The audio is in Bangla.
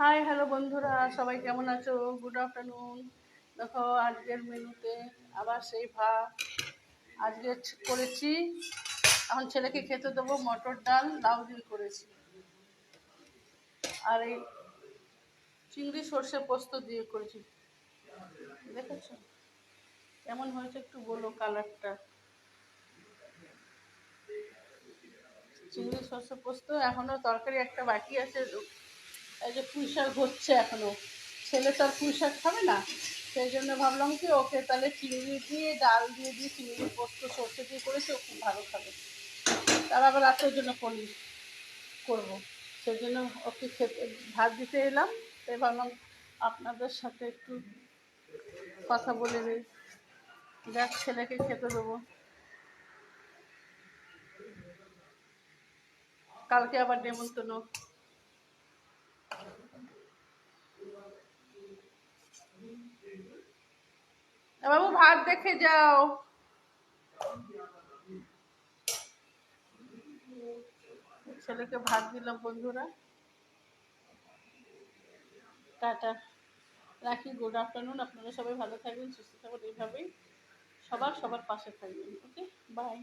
হাই হ্যালো বন্ধুরা, সবাই কেমন আছো? Good afternoon. দেখো আজকের মেনুতে আবার সেই ভাত। আজকে করেছি, এখন ছেলেকে খেতে দেবো মটর ডাল লাউ দিয়ে করেছি, আর এই চিংড়ি সর্ষে পোস্ত দিয়ে করেছি। দেখেছো কেমন হয়েছে একটু বলো কালারটা। চিংড়ি সর্ষে পোস্ত। এখনো তরকারি একটা বাকি আছে, এই যে পুঁই শাক হচ্ছে এখনো। ছেলে তো আর পুঁই শাক খাবে না, সেই জন্য ভাবলাম কি ওকে তাহলে চিংড়ি দিয়ে ডাল দিয়ে চিংড়ি পোস্ত সর্ষে দিয়ে করেছে, ও খুব ভালো খাবে। তার আবার রাতের জন্য পনির করবো, সেই জন্য ওকে খেতে ভাত দিতে এলাম। তাই ভাবলাম আপনাদের সাথে একটু কথা বলে নিই, যাক ছেলেকে খেতে দেবো। কালকে আবার নেমন্তন্ন। বাবু ভাত দেখে যাও। ছেলেকে ভাত দিলাম বন্ধুরা। টাটা, রাখি। Good afternoon. আপনারা সবাই ভালো থাকবেন, সুস্থ থাকবেন, এইভাবেই সবার পাশে থাকবেন। ওকে, বাই।